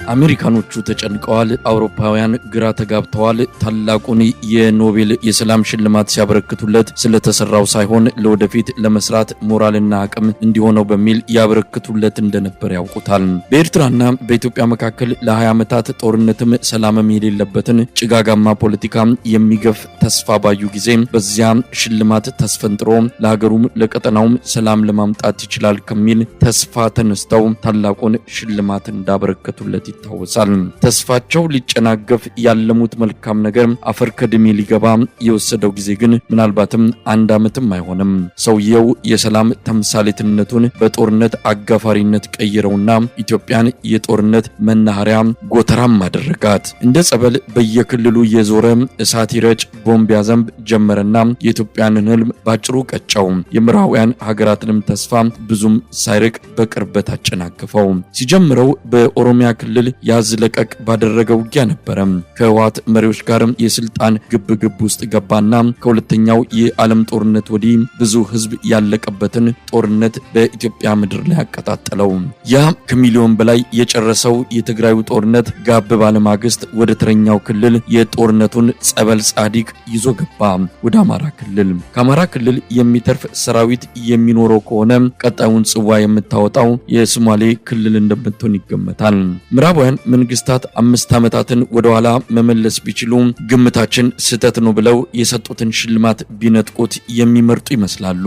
አሜሪካኖቹ ተጨንቀዋል፣ አውሮፓውያን ግራ ተጋብተዋል። ታላቁን የኖቤል የሰላም ሽልማት ሲያበረክቱለት ስለተሰራው ሳይሆን ለወደፊት ለመስራት ሞራልና አቅም እንዲሆነው በሚል ያበረክቱለት እንደነበር ያውቁታል። በኤርትራና በኢትዮጵያ መካከል ለ20 ዓመታት ጦርነትም ሰላምም የሌለበትን ጭጋጋማ ፖለቲካ የሚገፍ ተስፋ ባዩ ጊዜ በዚያ ሽልማት ተስፈንጥሮ ለሀገሩም ለቀጠናውም ሰላም ለማምጣት ይችላል ከሚል ተስፋ ተነስተው ታላቁን ሽልማት እንዳበረከቱለት ይታወሳል። ተስፋቸው ሊጨናገፍ ያለሙት መልካም ነገር አፈር ከድሜ ሊገባ የወሰደው ጊዜ ግን ምናልባትም 1 ዓመትም አይሆንም። ሰውየው የሰላም ተምሳሌትነቱን በጦርነት አጋፋሪነት ቀይረውና ኢትዮጵያን የጦርነት መናኸሪያ ጎተራም አደረጋት። እንደ ጸበል በየክልሉ የዞረ እሳት ይረጭ ቦምብ ያዘንብ ጀመረና የኢትዮጵያን ህልም ባጭሩ ቀጫው። የምዕራባውያን ሀገራትንም ተስፋ ብዙም ሳይርቅ በቅርበት አጨናገፈው። ሲጀምረው በኦሮሚያ ክልል ያዝለቀቅ ባደረገው ውጊያ ነበር። ከህወሓት መሪዎች ጋር የስልጣን ግብግብ ውስጥ ገባና ከሁለተኛው የዓለም ጦርነት ወዲህ ብዙ ህዝብ ያለቀበትን ጦርነት በኢትዮጵያ ምድር ላይ አቀጣጠለው። ያ ከሚሊዮን በላይ የጨረሰው የትግራዩ ጦርነት ጋብ ባለማግስት ወደ ተረኛው ክልል የጦርነቱን ጸበል ጻዲቅ ይዞ ገባ፣ ወደ አማራ ክልል። ከአማራ ክልል የሚተርፍ ሰራዊት የሚኖረው ከሆነ ቀጣዩን ጽዋ የምታወጣው የሶማሌ ክልል እንደምትሆን ይገመታል። ምዕራባውያን መንግስታት 5 ዓመታትን ወደ ኋላ መመለስ ቢችሉ ግምታችን ስህተት ነው ብለው የሰጡትን ሽልማት ቢነጥቁት የሚመርጡ ይመስላሉ።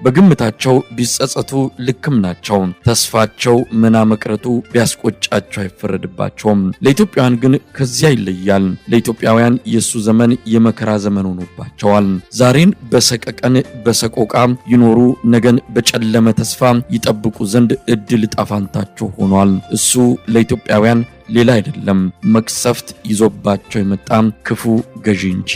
በግምታቸው ቢጸጸቱ ልክም ናቸው። ተስፋቸው መና መቅረቱ ቢያስቆጫቸው አይፈረድባቸውም። ለኢትዮጵያውያን ግን ከዚያ ይለያል። ለኢትዮጵያውያን የሱ ዘመን የመከራ ዘመን ሆኖባቸዋል። ዛሬን በሰቀቀን በሰቆቃ ይኖሩ ነገን በጨለመ ተስፋ ይጠብቁ ዘንድ እድል ጣፋንታቸው ሆኗል። እሱ ለኢትዮጵያውያን ሌላ አይደለም፣ መቅሰፍት ይዞባቸው የመጣ ክፉ ገዢ እንጂ።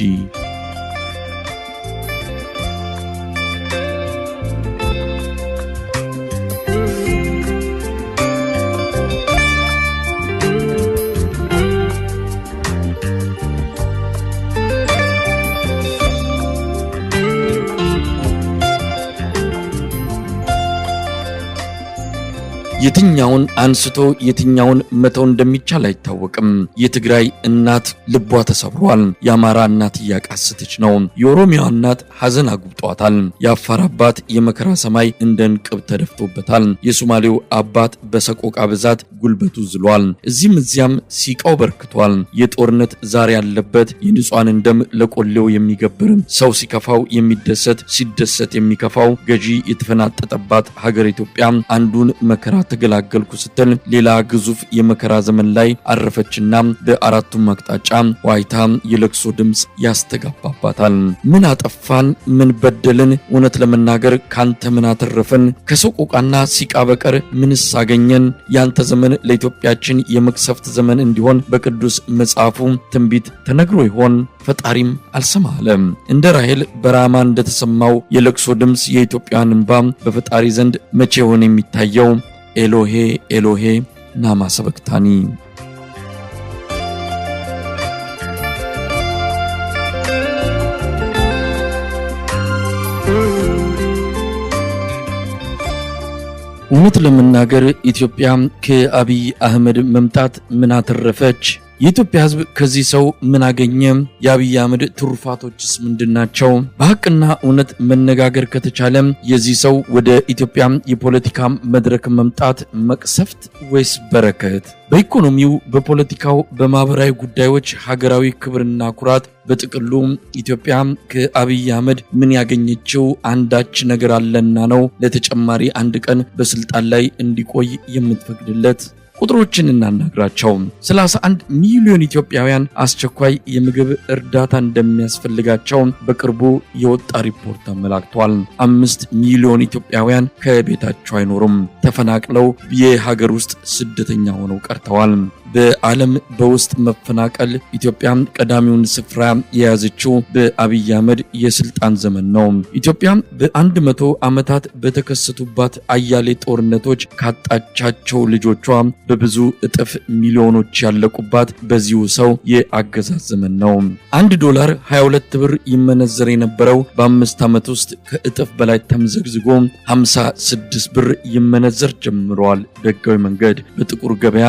የትኛውን አንስቶ የትኛውን መተው እንደሚቻል አይታወቅም። የትግራይ እናት ልቧ ተሰብሯል። የአማራ እናት እያቃሰተች ነው። የኦሮሚያ እናት ሐዘን አጉብጧታል። የአፋር አባት የመከራ ሰማይ እንደ እንቅብ ተደፍቶበታል። የሶማሌው አባት በሰቆቃ ብዛት ጉልበቱ ዝሏል። እዚህም እዚያም ሲቃው በርክቷል። የጦርነት ዛሬ ያለበት የንጹሃንን ደም ለቆሌው የሚገብር ሰው ሲከፋው የሚደሰት ሲደሰት የሚከፋው ገዢ የተፈናጠጠባት ሀገር ኢትዮጵያ አንዱን መከራ ተገላገልኩ ስትል ሌላ ግዙፍ የመከራ ዘመን ላይ አረፈችና በአራቱም አቅጣጫ ዋይታ የለቅሶ ድምጽ ያስተጋባባታል። ምን አጠፋን? ምን በደልን? እውነት ለመናገር ካንተ ምን አተረፈን? ከሰቆቃና ሲቃ በቀር ምንስ አገኘን? ያንተ ዘመን ለኢትዮጵያችን የመቅሰፍት ዘመን እንዲሆን በቅዱስ መጽሐፉ ትንቢት ተነግሮ ይሆን? ፈጣሪም አልሰማለም። እንደ ራሔል በራማ እንደተሰማው የለቅሶ ድምጽ የኢትዮጵያን እንባ በፈጣሪ ዘንድ መቼ ሆነ የሚታየው? ኤሎሄ ኤሎሄ ናማ ሰበክታኒ። እውነት ለመናገር ኢትዮጵያ ከአብይ አህመድ መምጣት ምን አተረፈች? የኢትዮጵያ ሕዝብ ከዚህ ሰው ምን አገኘ? የአብይ አህመድ ትሩፋቶችስ ምንድናቸው? በሐቅና እውነት መነጋገር ከተቻለ የዚህ ሰው ወደ ኢትዮጵያ የፖለቲካ መድረክ መምጣት መቅሰፍት ወይስ በረከት? በኢኮኖሚው፣ በፖለቲካው፣ በማህበራዊ ጉዳዮች ሀገራዊ ክብርና ኩራት በጥቅሉ ኢትዮጵያ ከአብይ አህመድ ምን ያገኘችው አንዳች ነገር አለና ነው ለተጨማሪ 1 ቀን በስልጣን ላይ እንዲቆይ የምትፈቅድለት? ቁጥሮችን እናናግራቸው። 31 ሚሊዮን ኢትዮጵያውያን አስቸኳይ የምግብ እርዳታ እንደሚያስፈልጋቸው በቅርቡ የወጣ ሪፖርት አመላክቷል። 5 ሚሊዮን ኢትዮጵያውያን ከቤታቸው አይኖሩም፣ ተፈናቅለው የሀገር ውስጥ ስደተኛ ሆነው ቀርተዋል። በዓለም በውስጥ መፈናቀል ኢትዮጵያ ቀዳሚውን ስፍራ የያዘችው በአብይ አህመድ የስልጣን ዘመን ነው። ኢትዮጵያ በ100 ዓመታት በተከሰቱባት አያሌ ጦርነቶች ካጣቻቸው ልጆቿ በብዙ እጥፍ ሚሊዮኖች ያለቁባት በዚሁ ሰው የአገዛዝ ዘመን ነው። $1 22 ብር ይመነዘር የነበረው በ5 ዓመት ውስጥ ከእጥፍ በላይ ተምዘግዝጎ 56 ብር ይመነዘር ጀምሯል። በህጋዊ መንገድ በጥቁር ገበያ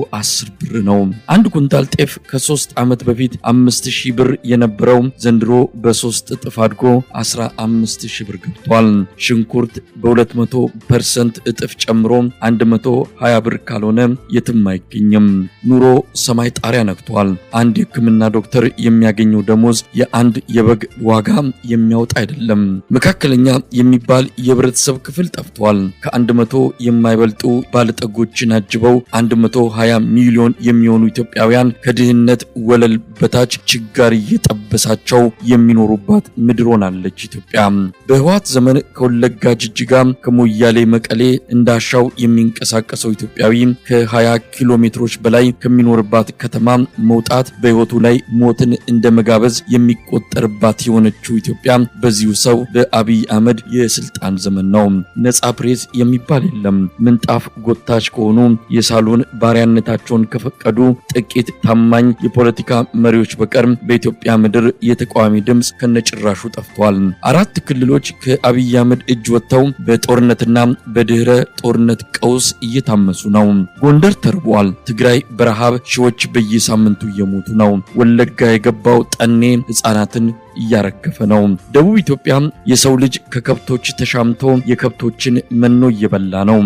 110 ብር ነው። አንድ ኩንታል ጤፍ ከ3 ዓመት በፊት 5000 ብር የነበረው ዘንድሮ በ3 እጥፍ አድጎ 15000 ብር ገብቷል። ሽንኩርት በ200% እጥፍ ጨምሮ 120 ብር ካልሆነ የትም አይገኝም። ኑሮ ሰማይ ጣሪያ ነክቷል። አንድ የሕክምና ዶክተር የሚያገኘው ደሞዝ የአንድ የበግ ዋጋ የሚያወጣ አይደለም። መካከለኛ የሚባል የህብረተሰብ ክፍል ጠፍቷል። ከ100 የማይበልጡ ባለጠጎችን አጅበው 120 ሚሊዮን የሚሆኑ ኢትዮጵያውያን ከድህነት ወለል በታች ችጋር እየጠበሳቸው የሚኖሩባት ምድር ሆናለች ኢትዮጵያ። በህወሓት ዘመን ከወለጋ ጅጅጋ፣ ከሞያሌ መቀሌ እንዳሻው የሚንቀሳቀሰው ኢትዮጵያዊ ከ20 ኪሎ ሜትሮች በላይ ከሚኖርባት ከተማ መውጣት በህይወቱ ላይ ሞትን እንደ መጋበዝ የሚቆጠርባት የሆነችው ኢትዮጵያ በዚሁ ሰው በአብይ አህመድ የስልጣን ዘመን ነው። ነጻ ፕሬስ የሚባል የለም። ምንጣፍ ጎታች ከሆኑ የሳሎን ባሪያነታቸውን ከፈቀዱ ጥቂት ታማኝ የፖለቲካ መሪዎች በቀር በኢትዮጵያ ምድር የተቃዋሚ ድምፅ ከነጭራሹ ጠፍቷል። 4 ክልሎች ከአብይ አህመድ እጅ ወጥተው በጦርነትና በድህረ ጦርነት ቀውስ እየታመሱ ነው። ጎንደር ተርቧል። ትግራይ በረሃብ ሺዎች በየሳምንቱ እየሞቱ ነው። ወለጋ የገባው ጠኔ ህፃናትን እያረገፈ ነው። ደቡብ ኢትዮጵያ የሰው ልጅ ከከብቶች ተሻምቶ የከብቶችን መኖ እየበላ ነው።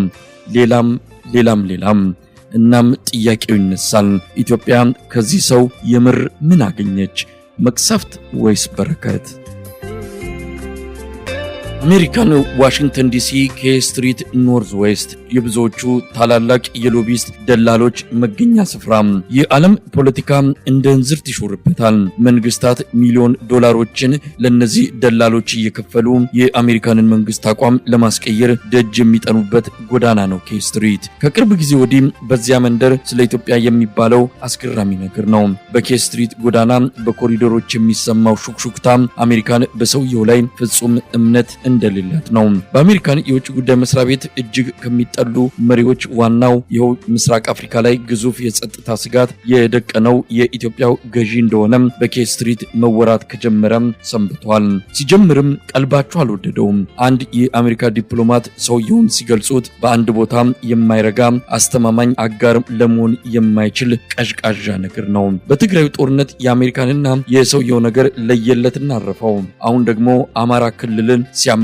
ሌላም እናም ጥያቄው ይነሳል። ኢትዮጵያ ከዚህ ሰው የምር ምን አገኘች? መቅሰፍት ወይስ በረከት? አሜሪካን ዋሽንግተን ዲሲ ከስትሪት ኖርዝ ዌስት የብዙዎቹ ታላላቅ የሎቢስት ደላሎች መገኛ ስፍራ። የዓለም ፖለቲካ እንደ እንዝርት ይሾርበታል። መንግስታት ሚሊዮን ዶላሮችን ለነዚህ ደላሎች እየከፈሉ የአሜሪካንን መንግስት አቋም ለማስቀየር ደጅ የሚጠኑበት ጎዳና ነው ኬስትሪት። ከቅርብ ጊዜ ወዲህ በዚያ መንደር ስለ ኢትዮጵያ የሚባለው አስገራሚ ነገር ነው። በኬስትሪት ጎዳና በኮሪዶሮች የሚሰማው ሹክሹክታ አሜሪካን በሰውየው ላይ ፍጹም እምነት እንደሌላት ነው። በአሜሪካን የውጭ ጉዳይ መስሪያ ቤት እጅግ ከሚጠሉ መሪዎች ዋናው ይኸው ምስራቅ አፍሪካ ላይ ግዙፍ የጸጥታ ስጋት የደቀነው የኢትዮጵያው ገዢ እንደሆነ በኬስትሪት መወራት ከጀመረም ሰንብቷል። ሲጀምርም ቀልባቸው አልወደደውም። አንድ የአሜሪካ ዲፕሎማት ሰውየውን ሲገልጹት በአንድ ቦታ የማይረጋ አስተማማኝ አጋር ለመሆን የማይችል ቀዥቃዣ ነገር ነው። በትግራዩ ጦርነት የአሜሪካንና የሰውየው ነገር ለየለትና አረፈው። አሁን ደግሞ አማራ ክልልን ሲያምስ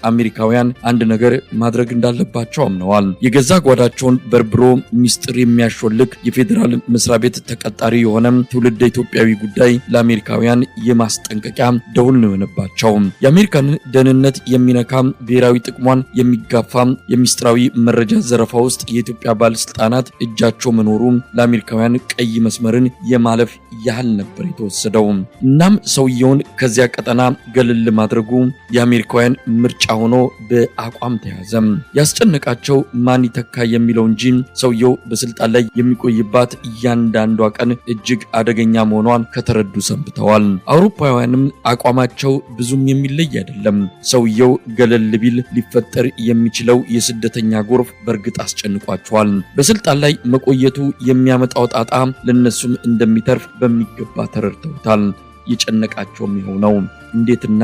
አሜሪካውያን አንድ ነገር ማድረግ እንዳለባቸው አምነዋል። የገዛ ጓዳቸውን በርብሮ ሚስጥር የሚያሾልክ የፌዴራል መስሪያ ቤት ተቀጣሪ የሆነ ትውልደ ኢትዮጵያዊ ጉዳይ ለአሜሪካውያን የማስጠንቀቂያ ደውል ነው የሆነባቸው። የአሜሪካንን ደህንነት የሚነካ ብሔራዊ ጥቅሟን የሚጋፋ የሚስጥራዊ መረጃ ዘረፋ ውስጥ የኢትዮጵያ ባለስልጣናት እጃቸው መኖሩ ለአሜሪካውያን ቀይ መስመርን የማለፍ ያህል ነበር የተወሰደው። እናም ሰውየውን ከዚያ ቀጠና ገለል ማድረጉ የአሜሪካውያን ምርጫ ሆኖ በአቋም ተያዘ። ያስጨነቃቸው ማን ይተካ የሚለው እንጂ ሰውየው በስልጣን ላይ የሚቆይባት እያንዳንዷ ቀን እጅግ አደገኛ መሆኗን ከተረዱ ሰንብተዋል። አውሮፓውያንም አቋማቸው ብዙም የሚለይ አይደለም። ሰውየው ገለል ቢል ሊፈጠር የሚችለው የስደተኛ ጎርፍ በእርግጥ አስጨንቋቸዋል። በስልጣን ላይ መቆየቱ የሚያመጣው ጣጣ ለነሱም እንደሚተርፍ በሚገባ ተረድተውታል። የጨነቃቸውም የሆነው እንዴትና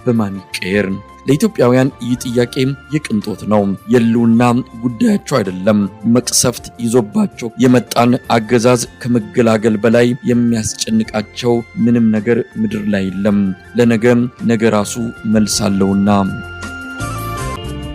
በማን ይቀየር? ለኢትዮጵያውያን ይህ ጥያቄ የቅንጦት ነው። የህልውና ጉዳያቸው አይደለም። መቅሰፍት ይዞባቸው የመጣን አገዛዝ ከመገላገል በላይ የሚያስጨንቃቸው ምንም ነገር ምድር ላይ የለም። ነገ ራሱ መልስ አለውና።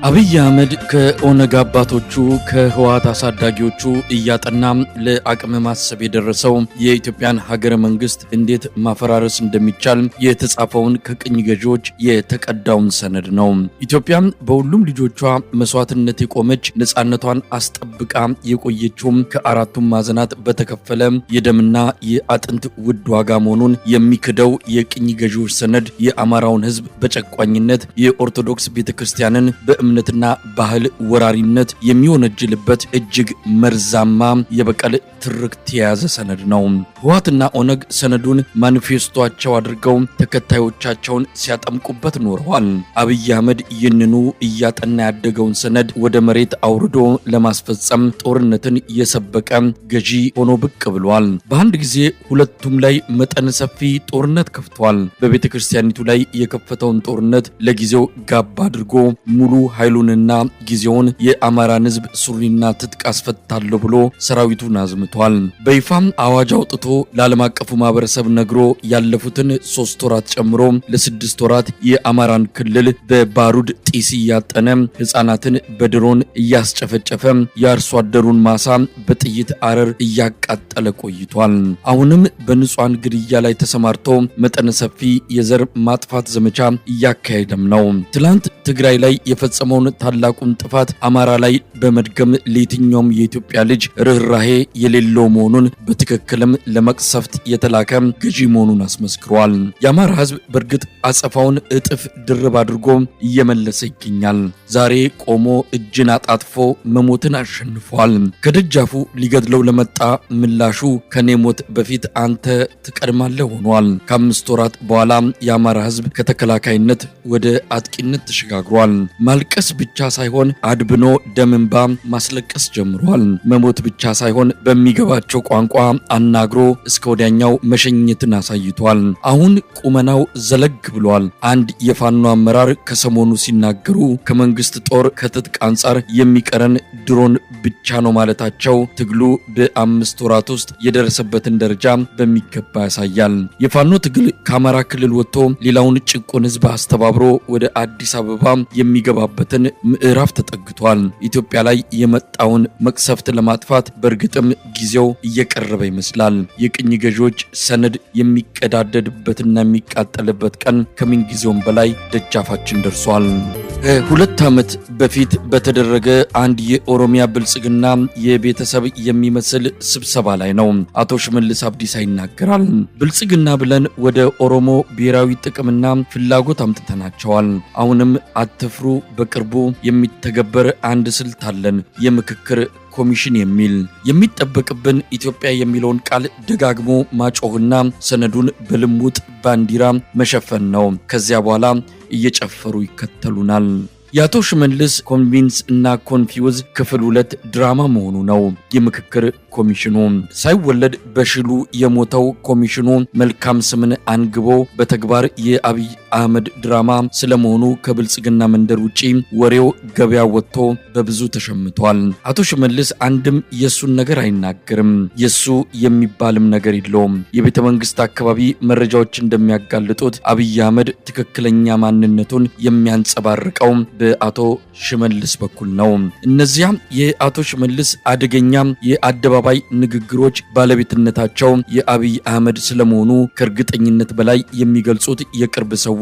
አብይ አህመድ ከኦነግ አባቶቹ ከህወሓት አሳዳጊዎቹ እያጠና ለአቅመ ማሰብ የደረሰው የኢትዮጵያን ሀገረ መንግስት እንዴት ማፈራረስ እንደሚቻል የተጻፈውን ከቅኝ ገዢዎች የተቀዳውን ሰነድ ነው። ኢትዮጵያ በሁሉም ልጆቿ መስዋዕትነት የቆመች ነፃነቷን አስጠብቃ የቆየችውም ከአራቱም ማዕዘናት በተከፈለ የደምና የአጥንት ውድ ዋጋ መሆኑን የሚክደው የቅኝ ገዢዎች ሰነድ የአማራውን ህዝብ በጨቋኝነት የኦርቶዶክስ ቤተክርስቲያንን እምነትና ባህል ወራሪነት የሚወነጅልበት እጅግ መርዛማ የበቀል ትርክት የያዘ ሰነድ ነው። ህወሓትና ኦነግ ሰነዱን ማኒፌስቶአቸው አድርገው ተከታዮቻቸውን ሲያጠምቁበት ኖረዋል። አብይ አህመድ ይህንኑ እያጠና ያደገውን ሰነድ ወደ መሬት አውርዶ ለማስፈጸም ጦርነትን የሰበቀ ገዢ ሆኖ ብቅ ብሏል። በአንድ ጊዜ ሁለቱም ላይ መጠነ ሰፊ ጦርነት ከፍቷል። በቤተ ክርስቲያኒቱ ላይ የከፈተውን ጦርነት ለጊዜው ጋብ አድርጎ ሙሉ ኃይሉንና ጊዜውን የአማራን ህዝብ ሱሪና ትጥቅ አስፈታለሁ ብሎ ሰራዊቱን አዝምቷል። በይፋም አዋጅ አውጥቶ ለዓለም አቀፉ ማህበረሰብ ነግሮ ያለፉትን 3 ወራት ጨምሮ ለ6 ወራት የአማራን ክልል በባሩድ ጢስ ያጠነ ህፃናትን በድሮን እያስጨፈጨፈ የአርሶ አደሩን ማሳ በጥይት አረር እያቃጠለ ቆይቷል። አሁንም በንጹሃን ግድያ ላይ ተሰማርቶ መጠነ ሰፊ የዘር ማጥፋት ዘመቻ እያካሄደም ነው። ትላንት ትግራይ ላይ የፈጸመውን ታላቁን ጥፋት አማራ ላይ በመድገም ለየትኛውም የኢትዮጵያ ልጅ ርህራሄ የሌለው መሆኑን በትክክልም ለመቅሰፍት የተላከ ገዢ መሆኑን አስመስክሯል። የአማራ ህዝብ በእርግጥ አጸፋውን እጥፍ ድርብ አድርጎ እየመለሰ ይገኛል። ዛሬ ቆሞ እጅን አጣጥፎ መሞትን አሸንፏል። ከደጃፉ ሊገድለው ለመጣ ምላሹ ከኔ ሞት በፊት አንተ ትቀድማለህ ሆኗል። ከ5 ወራት በኋላ የአማራ ህዝብ ከተከላካይነት ወደ አጥቂነት ተሸጋግሯል። ማልቀስ ብቻ ሳይሆን አድብኖ ደም እንባ ማስለቀስ ጀምሯል። መሞት ብቻ ሳይሆን በሚገባቸው ቋንቋ አናግሮ እስከ ወዲያኛው መሸኘትን አሳይቷል። አሁን ቁመናው ዘለግ ብሏል። አንድ የፋኖ አመራር ከሰሞኑ ሲናገሩ ከመንግስት ጦር ከትጥቅ አንጻር የሚቀረን ድሮን ብቻ ነው ማለታቸው ትግሉ በ5 ወራት ውስጥ የደረሰበትን ደረጃ በሚገባ ያሳያል። የፋኖ ትግል ከአማራ ክልል ወጥቶ ሌላውን ጭቁን ህዝብ አስተባብሮ ወደ አዲስ አበባ የሚገባበትን ምዕራፍ ተጠግቷል። ኢትዮጵያ ላይ የመጣውን መቅሰፍት ለማጥፋት በእርግጥም ጊዜው እየቀረበ ይመስላል። የቅኝ ገዢዎች ሰነድ የሚቀዳደድበትና የሚቃጠልበት ቀን ከምን ጊዜውም በላይ ደጃፋችን ደርሷል። ከ2 ዓመት በፊት በተደረገ አንድ የኦሮሚያ ብልጽግና የቤተሰብ የሚመስል ስብሰባ ላይ ነው አቶ ሽመልስ አብዲሳ ይናገራል። ብልጽግና ብለን ወደ ኦሮሞ ብሔራዊ ጥቅምና ፍላጎት አምጥተናቸዋል። አሁንም አትፍሩ፣ በቅርቡ የሚተገበር አንድ ስልት አለን፣ የምክክር ኮሚሽን የሚል የሚጠበቅብን ኢትዮጵያ የሚለውን ቃል ደጋግሞ ማጮህና ሰነዱን በልሙጥ ባንዲራ መሸፈን ነው። ከዚያ በኋላ እየጨፈሩ ይከተሉናል። የአቶ ሽመልስ ኮንቪንስ እና ኮንፊውዝ ክፍል 2 ድራማ መሆኑ ነው። የምክክር ኮሚሽኑ ሳይወለድ በሽሉ የሞተው ኮሚሽኑ መልካም ስምን አንግቦ በተግባር የአብይ አህመድ ድራማ ስለመሆኑ ከብልጽግና መንደር ውጪ ወሬው ገበያ ወጥቶ በብዙ ተሸምቷል። አቶ ሽመልስ አንድም የሱን ነገር አይናገርም። የሱ የሚባልም ነገር የለውም። የቤተ መንግስት አካባቢ መረጃዎች እንደሚያጋልጡት አብይ አህመድ ትክክለኛ ማንነቱን የሚያንጸባርቀው በአቶ ሽመልስ በኩል ነው። እነዚያ የአቶ ሽመልስ አደገኛ የአደባባይ ንግግሮች ባለቤትነታቸው የአብይ አህመድ ስለመሆኑ ከእርግጠኝነት በላይ የሚገልጹት የቅርብ ሰዎች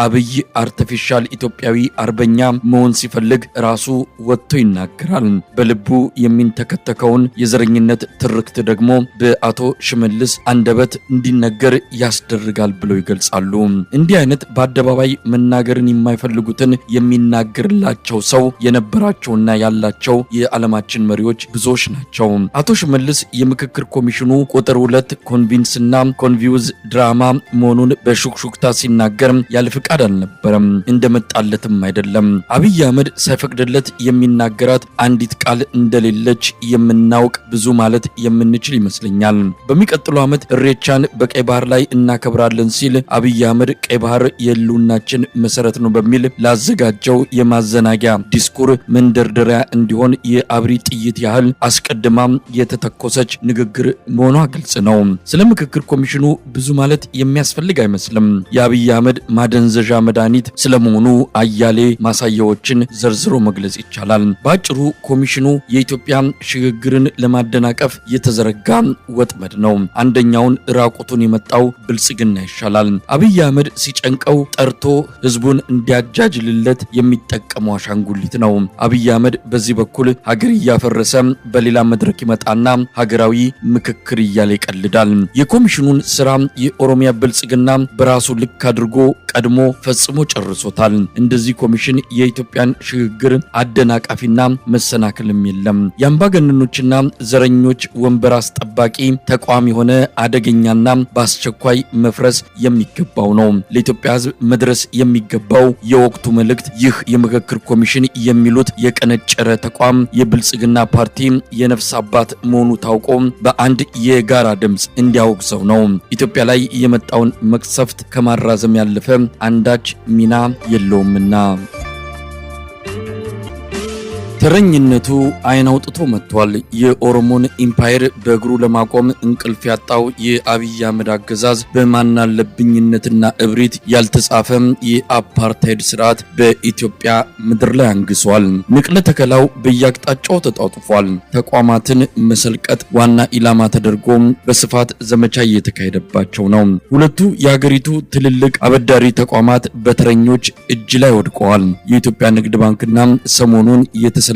አብይ አርቲፊሻል ኢትዮጵያዊ አርበኛ መሆን ሲፈልግ ራሱ ወጥቶ ይናገራል። በልቡ የሚንተከተከውን የዘረኝነት ትርክት ደግሞ በአቶ ሽመልስ አንደበት እንዲነገር ያስደርጋል ብለው ይገልጻሉ። እንዲህ አይነት በአደባባይ መናገርን የማይፈልጉትን የሚናገርላቸው ሰው የነበራቸውና ያላቸው የዓለማችን መሪዎች ብዙዎች ናቸው። አቶ ሽመልስ የምክክር ኮሚሽኑ ቁጥር 2 ኮንቪንስ እና ኮንቪውዝ ድራማ መሆኑን በሹክሹክታ ሲናገር ያለ ፍቃድ አልነበረም፣ እንደመጣለትም አይደለም። አብይ አህመድ ሳይፈቅድለት የሚናገራት አንዲት ቃል እንደሌለች የምናውቅ ብዙ ማለት የምንችል ይመስለኛል። በሚቀጥለው ዓመት እሬቻን በቀይ ባህር ላይ እናከብራለን ሲል አብይ አህመድ ቀይ ባህር የህልውናችን መሰረት ነው በሚል ላዘጋጀው የማዘናጊያ ዲስኩር መንደርደሪያ እንዲሆን የአብሪ ጥይት ያህል አስቀድማ የተተኮሰች ንግግር መሆኗ ግልጽ ነው። ስለ ምክክር ኮሚሽኑ ብዙ ማለት የሚያስፈልግ አይመስልም። የአብይ አህመድ ማደንዘዣ መድኃኒት ስለመሆኑ አያሌ ማሳያዎችን ዘርዝሮ መግለጽ ይቻላል። በአጭሩ ኮሚሽኑ የኢትዮጵያ ሽግግርን ለማደናቀፍ የተዘረጋ ወጥመድ ነው። አንደኛውን ራቁቱን የመጣው ብልጽግና ይሻላል። አብይ አህመድ ሲጨንቀው ጠርቶ ህዝቡን እንዲያጃጅልለት የሚጠቀመው አሻንጉሊት ነው። አብይ አህመድ በዚህ በኩል ሀገር እያፈረሰ በሌላ መድረክ ይመጣና ሀገራዊ ምክክር እያለ ይቀልዳል። የኮሚሽኑን ስራ የኦሮሚያ ብልጽግና በራሱ ልክ አድርጎ ቀድሞ ፈጽሞ ጨርሶታል። እንደዚህ ኮሚሽን የኢትዮጵያን ሽግግር አደናቃፊና መሰናክልም የለም። የአምባገነኖችና ዘረኞች ወንበር አስጠባቂ ተቋም የሆነ አደገኛና በአስቸኳይ መፍረስ የሚገባው ነው። ለኢትዮጵያ ህዝብ መድረስ የሚገባው የወቅቱ መልእክት ይህ የምክክር ኮሚሽን የሚሉት የቀነጨረ ተቋም የብልጽግና ፓርቲ የነፍስ አባት መሆኑ ታውቆ በአንድ የጋራ ድምፅ እንዲያወግዘው ነው። ኢትዮጵያ ላይ የመጣውን መቅሰፍት ከማራዘም ያለፈ አንዳች ሚና የለውምና። ተረኝነቱ አይን አውጥቶ መጥቷል። የኦሮሞን ኢምፓየር በእግሩ ለማቆም እንቅልፍ ያጣው የአብይ አህመድ አገዛዝ በማናለብኝነትና እብሪት ያልተጻፈ የአፓርታይድ ስርዓት በኢትዮጵያ ምድር ላይ አንግሷል። ንቅለ ተከላው በየአቅጣጫው ተጣጥፏል። ተቋማትን መሰልቀጥ ዋና ኢላማ ተደርጎ በስፋት ዘመቻ እየተካሄደባቸው ነው። ሁለቱ የሀገሪቱ ትልልቅ አበዳሪ ተቋማት በተረኞች እጅ ላይ ወድቀዋል። የኢትዮጵያ ንግድ ባንክና ሰሞኑን የተሰለቀጠው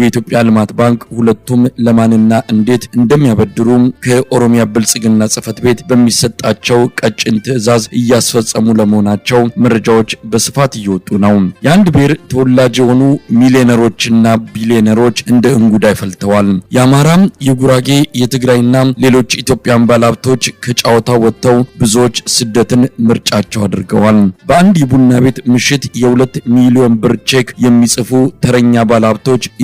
የኢትዮጵያ ልማት ባንክ ሁለቱም ለማንና እንዴት እንደሚያበድሩ ከኦሮሚያ ብልጽግና ጽሕፈት ቤት በሚሰጣቸው ቀጭን ትዕዛዝ እያስፈጸሙ ለመሆናቸው መረጃዎች በስፋት እየወጡ ነው። የአንድ ብሔር ተወላጅ የሆኑ ሚሊዮነሮችና ቢሊዮነሮች እንደ እንጉዳይ ፈልተዋል። የአማራ፣ የጉራጌ፣ የትግራይና ሌሎች ኢትዮጵያን ባለሀብቶች ከጫወታ ወጥተው ብዙዎች ስደትን ምርጫቸው አድርገዋል። በአንድ የቡና ቤት ምሽት የ2 ሚሊዮን ብር ቼክ የሚጽፉ ተረኛ ባለሀብቶች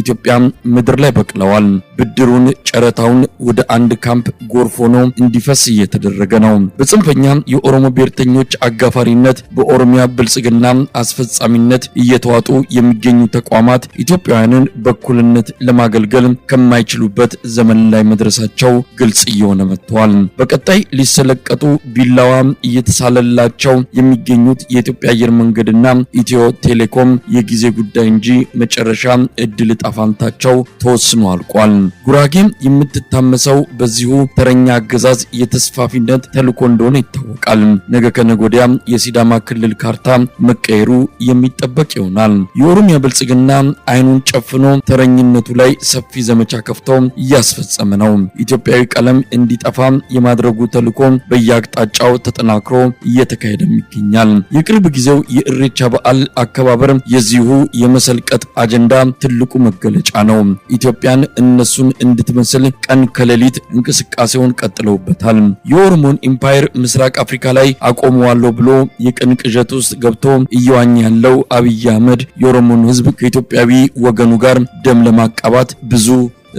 ኢትዮጵያ ምድር ላይ በቅለዋል። ብድሩን ጨረታውን ወደ አንድ ካምፕ ጎርፍ ሆኖ እንዲፈስ እየተደረገ ነው። በጽንፈኛ የኦሮሞ ብሔርተኞች አጋፋሪነት በኦሮሚያ ብልጽግና አስፈጻሚነት እየተዋጡ የሚገኙ ተቋማት ኢትዮጵያውያንን በኩልነት ለማገልገል ከማይችሉበት ዘመን ላይ መድረሳቸው ግልጽ እየሆነ መጥቷል። በቀጣይ ሊሰለቀጡ ቢላዋ እየተሳለላቸው የሚገኙት የኢትዮጵያ አየር መንገድና ኢትዮ ቴሌኮም የጊዜ ጉዳይ እንጂ መጨረሻ እድል ጣፋንታቸው ተወስኖ አልቋል። ጉራጌም የምትታመሰው በዚሁ ተረኛ አገዛዝ የተስፋፊነት ተልዕኮ እንደሆነ ይታወቃል። ነገ ከነገ ወዲያ የሲዳማ ክልል ካርታ መቀየሩ የሚጠበቅ ይሆናል። የኦሮሚያ ብልጽግና አይኑን ጨፍኖ ተረኝነቱ ላይ ሰፊ ዘመቻ ከፍቶ እያስፈጸመ ነው። ኢትዮጵያዊ ቀለም እንዲጠፋ የማድረጉ ተልዕኮ በየአቅጣጫው ተጠናክሮ እየተካሄደም ይገኛል። የቅርብ ጊዜው የኢሬቻ በዓል አከባበር የዚሁ የመሰልቀጥ አጀንዳ ትልቁ መገለጫ ነው። ኢትዮጵያን እነሱን እንድትመስል ቀን ከሌሊት እንቅስቃሴውን ቀጥለውበታል። የኦሮሞን ኢምፓየር ምስራቅ አፍሪካ ላይ አቆመዋለሁ ብሎ የቀን ቅዠት ውስጥ ገብቶ እየዋኘ ያለው አብይ አህመድ የኦሮሞን ሕዝብ ከኢትዮጵያዊ ወገኑ ጋር ደም ለማቃባት ብዙ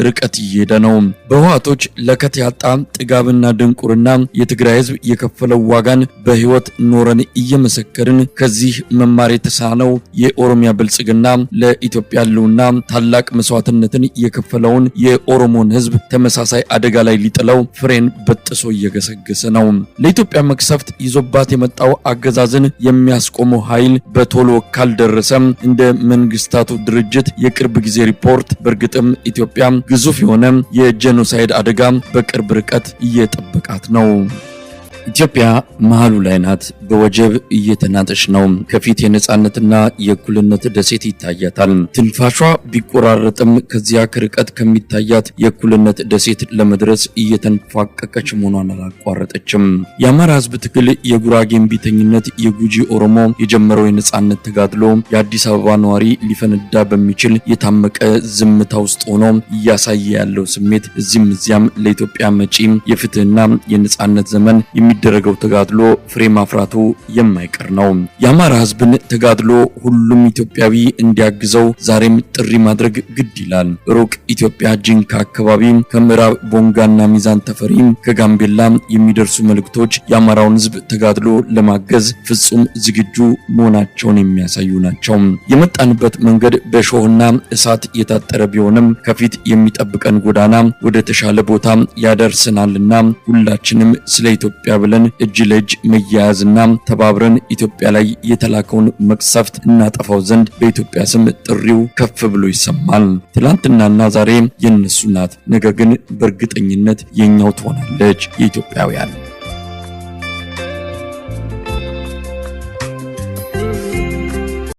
ርቀት እየሄደ ነው። በህወሓቶች ለከት ያጣ ጥጋብና ድንቁርና የትግራይ ህዝብ የከፈለው ዋጋን በህይወት ኖረን እየመሰከርን ከዚህ መማር የተሳነው የኦሮሚያ ብልጽግና ለኢትዮጵያ ህልውና ታላቅ መስዋዕትነትን የከፈለውን የኦሮሞን ህዝብ ተመሳሳይ አደጋ ላይ ሊጥለው ፍሬን በጥሶ እየገሰገሰ ነው። ለኢትዮጵያ መክሰፍት ይዞባት የመጣው አገዛዝን የሚያስቆመው ኃይል በቶሎ ካልደረሰም እንደ መንግስታቱ ድርጅት የቅርብ ጊዜ ሪፖርት በእርግጥም ኢትዮጵያ ግዙፍ የሆነ የጄኖሳይድ አደጋ በቅርብ ርቀት እየጠበቃት ነው። ኢትዮጵያ መሃሉ ላይ ናት። በወጀብ እየተናጠች ነው። ከፊት የነጻነትና የእኩልነት ደሴት ይታያታል። ትንፋሿ ቢቆራረጥም ከዚያ ከርቀት ከሚታያት የእኩልነት ደሴት ለመድረስ እየተንፏቀቀች መሆኗን አላቋረጠችም። የአማራ ህዝብ ትግል፣ የጉራጌ እምቢተኝነት፣ የጉጂ ኦሮሞ የጀመረው የነጻነት ተጋድሎ የአዲስ አበባ ነዋሪ ሊፈነዳ በሚችል የታመቀ ዝምታ ውስጥ ሆኖ እያሳየ ያለው ስሜት እዚህም እዚያም ለኢትዮጵያ መጪ የፍትህና የነጻነት ዘመን የሚደረገው ተጋድሎ ፍሬ ማፍራቱ የማይቀር ነው። የአማራ ህዝብን ተጋድሎ ሁሉም ኢትዮጵያዊ እንዲያግዘው ዛሬም ጥሪ ማድረግ ግድ ይላል። ሩቅ ኢትዮጵያ ጂንካ አካባቢ ከምዕራብ ቦንጋና ሚዛን ተፈሪ ከጋምቤላ የሚደርሱ መልእክቶች የአማራውን ህዝብ ተጋድሎ ለማገዝ ፍጹም ዝግጁ መሆናቸውን የሚያሳዩ ናቸው። የመጣንበት መንገድ በሾህና እሳት የታጠረ ቢሆንም ከፊት የሚጠብቀን ጎዳና ወደ ተሻለ ቦታ ያደርሰናልና ሁላችንም ስለ ኢትዮጵያ ብለን እጅ ለእጅ መያያዝና ተባብረን ኢትዮጵያ ላይ የተላከውን መቅሰፍት እናጠፋው ዘንድ በኢትዮጵያ ስም ጥሪው ከፍ ብሎ ይሰማል። ትላንትናና ዛሬ የነሱ ናት፣ ነገ ግን በእርግጠኝነት የኛው ትሆናለች የኢትዮጵያውያን።